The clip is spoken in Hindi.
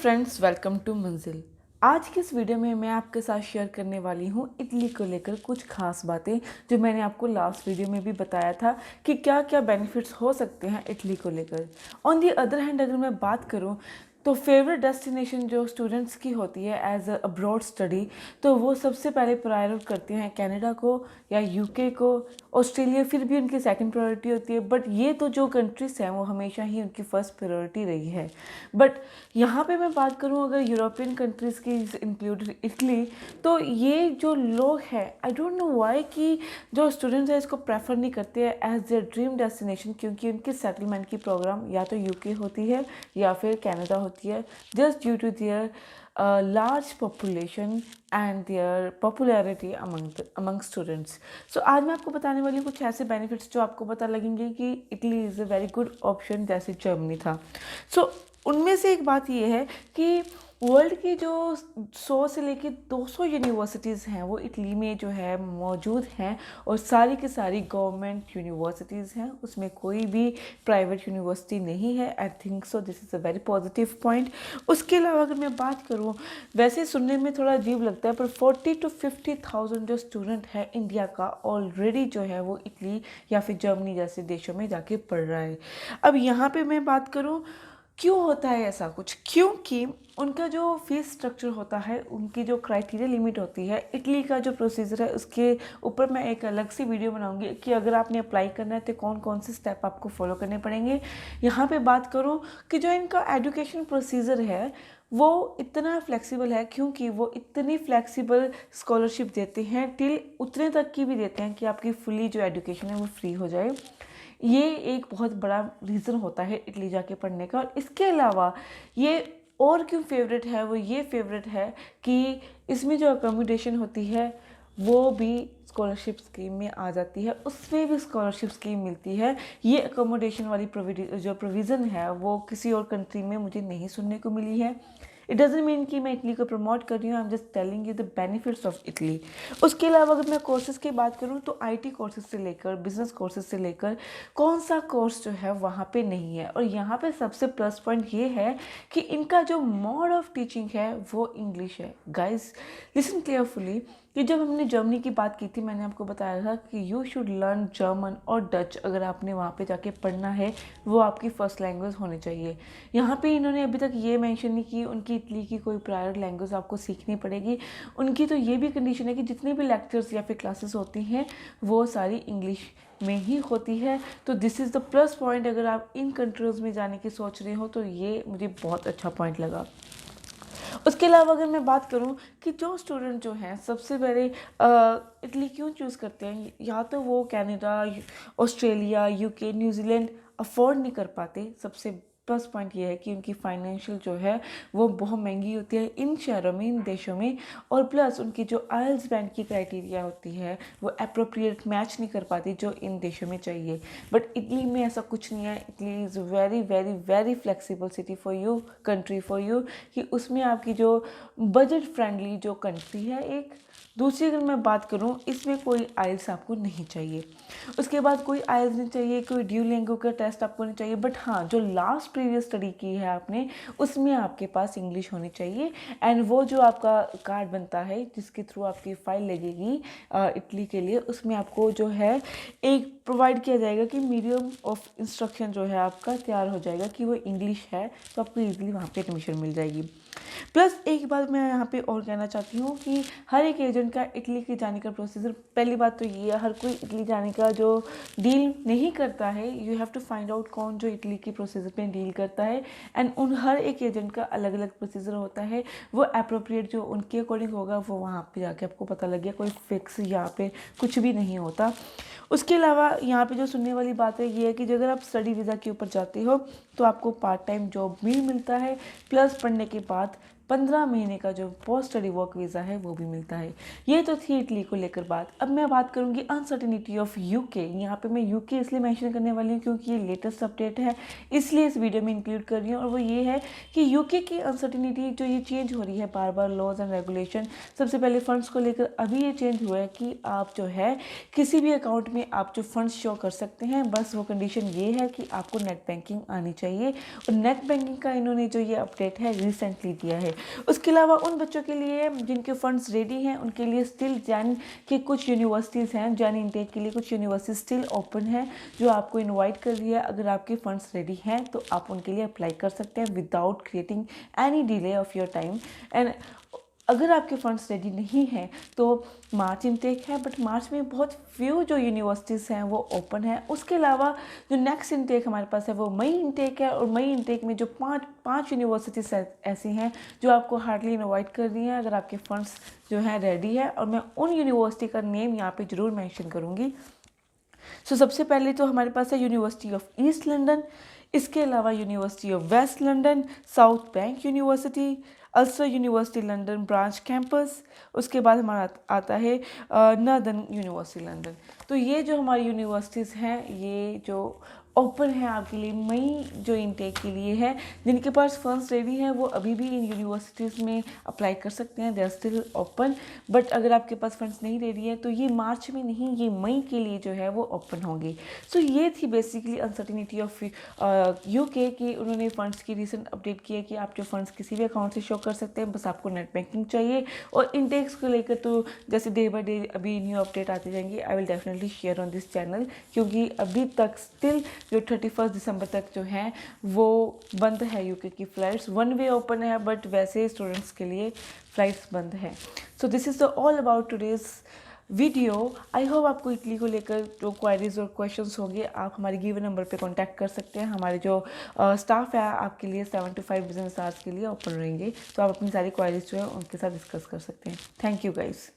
फ्रेंड्स, वेलकम टू मंजिल। आज की इस वीडियो में मैं आपके साथ शेयर करने वाली हूँ इटली को लेकर कुछ खास बातें जो मैंने आपको लास्ट वीडियो में भी बताया था कि क्या क्या बेनिफिट्स हो सकते हैं इटली को लेकर। ऑन दी अदर हैंड अगर मैं बात करूँ तो फेवरेट डेस्टिनेशन जो स्टूडेंट्स की होती है एज अब्रॉड स्टडी, तो वो सबसे पहले प्रायोरिट करते हैं कनाडा को या यूके को। ऑस्ट्रेलिया फिर भी उनकी सेकंड प्रायोरिटी होती है, बट ये तो जो कंट्रीज हैं वो हमेशा ही उनकी फर्स्ट प्रायोरिटी रही है। बट यहाँ पे मैं बात करूँ अगर यूरोपियन कंट्रीज़ की इंक्लूडेड इटली, तो ये जो लोग हैं आई डोंट नो वाई कि जो स्टूडेंट्स हैं इसको प्रेफर नहीं करते हैं एज देयर ड्रीम डेस्टिनेशन, क्योंकि उनकी सेटलमेंट की प्रोग्राम या तो यूके होती है या फिर कनाडा होती है, just due to their large population and their popularity among students. So आज मैं आपको बताने वाली हूँ कुछ ऐसे बेनिफिट्स जो आपको पता लगेंगे कि Italy is a very good option जैसे जर्मनी था। सो उनमें से एक बात ये है कि वर्ल्ड की जो 100 से लेकर 200 यूनिवर्सिटीज़ हैं वो इटली में जो है मौजूद हैं, और सारी की सारी गवर्नमेंट यूनिवर्सिटीज़ हैं, उसमें कोई भी प्राइवेट यूनिवर्सिटी नहीं है। I think so this is a very positive point. उसके अलावा अगर मैं बात करूँ, वैसे सुनने में थोड़ा अजीब लगता है पर 40 to 50,000 जो स्टूडेंट है इंडिया का ऑलरेडी जो है वो इटली या फिर जर्मनी जैसे देशों में जाके पढ़ रहा है। अब यहाँ पे मैं बात करूँ क्यों होता है ऐसा कुछ, क्योंकि उनका जो फीस स्ट्रक्चर होता है, उनकी जो क्राइटेरिया लिमिट होती है, इटली का जो प्रोसीजर है उसके ऊपर मैं एक अलग सी वीडियो बनाऊंगी कि अगर आपने अप्लाई करना है तो कौन कौन से स्टेप आपको फॉलो करने पड़ेंगे। यहाँ पे बात करूँ कि जो इनका एजुकेशन प्रोसीजर है वो इतना फ्लेक्सिबल है, क्योंकि वो इतनी फ्लेक्सिबल स्कॉलरशिप देते हैं, टिल उतने तक की भी देते हैं कि आपकी फुली जो एजुकेशन है वो फ्री हो जाए। ये एक बहुत बड़ा रीज़न होता है इटली जाके पढ़ने का। और इसके अलावा ये और क्यों फेवरेट है, वो ये फेवरेट है कि इसमें जो अकोमोडेशन होती है वो भी स्कॉलरशिप स्कीम में आ जाती है, उसमें भी स्कॉलरशिप स्कीम मिलती है। ये अकोमोडेशन वाली जो प्रोविज़न है वो किसी और कंट्री में मुझे नहीं सुनने को मिली है। इट डजेंट मीन कि मैं इटली को प्रमोट कर रही हूँ, I am just telling you the benefits of Italy. उसके अलावा अगर मैं कोर्सेज़ की बात करूँ तो आईटी कोर्सेज से लेकर बिजनेस कोर्सेज से लेकर कौन सा कोर्स जो है वहाँ पे नहीं है। और यहाँ पे सबसे प्लस पॉइंट ये है कि इनका जो मोड ऑफ टीचिंग है वो इंग्लिश है। गाइज लिसन केयरफुली कि जब हमने जर्मनी की बात की थी मैंने आपको बताया था कि यू शुड लर्न जर्मन और डच, अगर आपने वहाँ पे जाके पढ़ना है वो आपकी फ़र्स्ट लैंग्वेज होनी चाहिए। यहाँ पे इन्होंने अभी तक ये मेंशन नहीं की उनकी इटली की कोई प्रायर लैंग्वेज आपको सीखनी पड़ेगी। उनकी तो ये भी कंडीशन है कि जितने भी लेक्चर्स या फिर क्लासेस होती हैं वो सारी इंग्लिश में ही होती है। तो this is the plus point, अगर आप इन कंट्रीज़ में जाने की सोच रहे हो तो ये मुझे बहुत अच्छा पॉइंट लगा। उसके अलावा अगर मैं बात करूं कि जो स्टूडेंट जो हैं सबसे पहले इटली क्यों चूज़ करते हैं, या तो वो Canada, Australia, UK, New Zealand afford नहीं कर पाते। सबसे प्लस पॉइंट ये है कि उनकी फाइनेंशियल जो है वो बहुत महंगी होती है इन शहरों में, इन देशों में। और प्लस उनकी जो आइल्स बैंड की क्राइटेरिया होती है वो अप्रोप्रिएट मैच नहीं कर पाती जो इन देशों में चाहिए। बट इटली में ऐसा कुछ नहीं है। Italy is very very very flexible city for you, country for you, कि उसमें आपकी जो बजट फ्रेंडली जो कंट्री है एक। दूसरी अगर मैं बात करूं, इसमें कोई आइल्स आपको नहीं चाहिए। उसके बाद कोई आइल्स नहीं चाहिए, कोई ड्यूलिंगो का टेस्ट आपको नहीं चाहिए। बट हाँ, जो लास्ट प्रीवियस स्टडी की है आपने उसमें आपके पास इंग्लिश होनी चाहिए। एंड वो जो आपका कार्ड बनता है जिसके थ्रू आपकी फ़ाइल लगेगी इटली के लिए, उसमें आपको जो है एक प्रोवाइड किया जाएगा कि मीडियम ऑफ इंस्ट्रक्शन जो है आपका तैयार हो जाएगा कि वो इंग्लिश है, तो आपको ईजिली वहाँ पे एडमिशन मिल जाएगी। प्लस एक बात मैं यहाँ पे और कहना चाहती हूँ कि हर एक एजेंट का इटली के जाने का प्रोसीजर, पहली बात तो ये है हर कोई इटली जाने का जो डील नहीं करता है, you have to find out कौन जो इटली के प्रोसीजर पे डील करता है। एंड उन हर एक एजेंट का अलग अलग प्रोसीजर होता है, वो अप्रोप्रिएट जो उनके अकॉर्डिंग होगा वो वहाँ पे जाके आपको पता लग गया। कोई फिक्स यहाँ पे कुछ भी नहीं होता। उसके अलावा यहाँ पे जो सुनने वाली बात है ये है कि अगर आप स्टडी वीज़ा के ऊपर जाते हो तो आपको पार्ट टाइम जॉब भी मिलता है, प्लस पढ़ने के बाद 15 महीने का जो पोस्ट स्टडी वर्क वीज़ा है वो भी मिलता है। ये तो थी इटली को लेकर बात। अब मैं बात करूँगी अनसर्टिनिटी ऑफ यूके। यहाँ पे मैं यूके इसलिए मेंशन करने वाली हूँ क्योंकि ये लेटेस्ट अपडेट है, इसलिए इस वीडियो में इंक्लूड कर रही हूँ। और वो ये है कि यूके की अनसर्टिनिटी जो ये चेंज हो रही है बार बार लॉज एंड रेगुलेशन। सबसे पहले फ़ंड्स को लेकर अभी ये चेंज हुआ है कि आप जो है किसी भी अकाउंट में आप जो फंड्स शो कर सकते हैं, बस वो कंडीशन ये है कि आपको नेट बैंकिंग आनी चाहिए। और नेट बैंकिंग का इन्होंने जो ये अपडेट है रिसेंटली दिया है। उसके अलावा उन बच्चों के लिए जिनके फंड्स रेडी हैं उनके लिए स्टिल जैन के कुछ यूनिवर्सिटीज़ हैं, जैन इनटेक के लिए कुछ यूनिवर्सिटी स्टिल ओपन है जो आपको इनवाइट कर रही है। अगर आपके फंड्स रेडी हैं तो आप उनके लिए अप्लाई कर सकते हैं without creating any delay of your time. And अगर आपके फंड्स रेडी नहीं हैं तो मार्च इनटेक है, बट मार्च में बहुत फ्यू जो यूनिवर्सिटीज़ हैं वो ओपन है। उसके अलावा जो नेक्स्ट इनटेक हमारे पास है वो मई इनटेक है। और मई इनटेक में जो पाँच यूनिवर्सिटीज़ ऐसी हैं जो आपको हार्डली इनवाइट कर रही हैं अगर आपके फंड्स जो हैं रेडी है। और मैं उन यूनिवर्सिटी का नेम यहाँ पे ज़रूर मेंशन करूँगी। सबसे पहले तो हमारे पास है यूनिवर्सिटी ऑफ ईस्ट लंदन, इसके अलावा University of West London, South Bank University, Ulster University London branch campus. उसके बाद हमारा आता है नॉर्दर्न यूनिवर्सिटी लंदन। तो ये जो हमारी यूनिवर्सिटीज़ हैं ये जो ओपन है आपके लिए मई जो इनटेक के लिए है। जिनके पास फंड्स रेडी हैं वो अभी भी इन यूनिवर्सिटीज़ में अप्लाई कर सकते हैं, they are still open. But अगर आपके पास फंड्स नहीं रेडी है तो ये मार्च में नहीं, ये मई के लिए जो है वो ओपन होंगे। ये थी बेसिकली अनसर्टिनिटी ऑफ यूके की उन्होंने फंड्स की रिसेंट अपडेट किया कि आप जो फंड्स किसी भी अकाउंट से शो कर सकते हैं, बस आपको नेट बैंकिंग चाहिए। और इनटेक्स को लेकर तो जैसे डे बाई डे अभी न्यू अपडेट आते जाएंगे, I will definitely share on this channel. क्योंकि अभी तक स्टिल जो 31 दिसंबर तक जो है वो बंद है यूके की फ़्लाइट्स। वन वे ओपन है बट वैसे स्टूडेंट्स के लिए फ़्लाइट्स बंद है। This is the all about today's video. I hope आपको इटली को लेकर जो क्वारीज और क्वेश्चंस होंगे आप हमारे गिवन नंबर पे कांटेक्ट कर सकते हैं। हमारे जो स्टाफ है आपके लिए 7 to 5 बिजनेस आवर्स के लिए ओपन रहेंगे, तो आप अपनी सारी क्वारीज जो है उनके साथ डिस्कस कर सकते हैं। Thank you guys.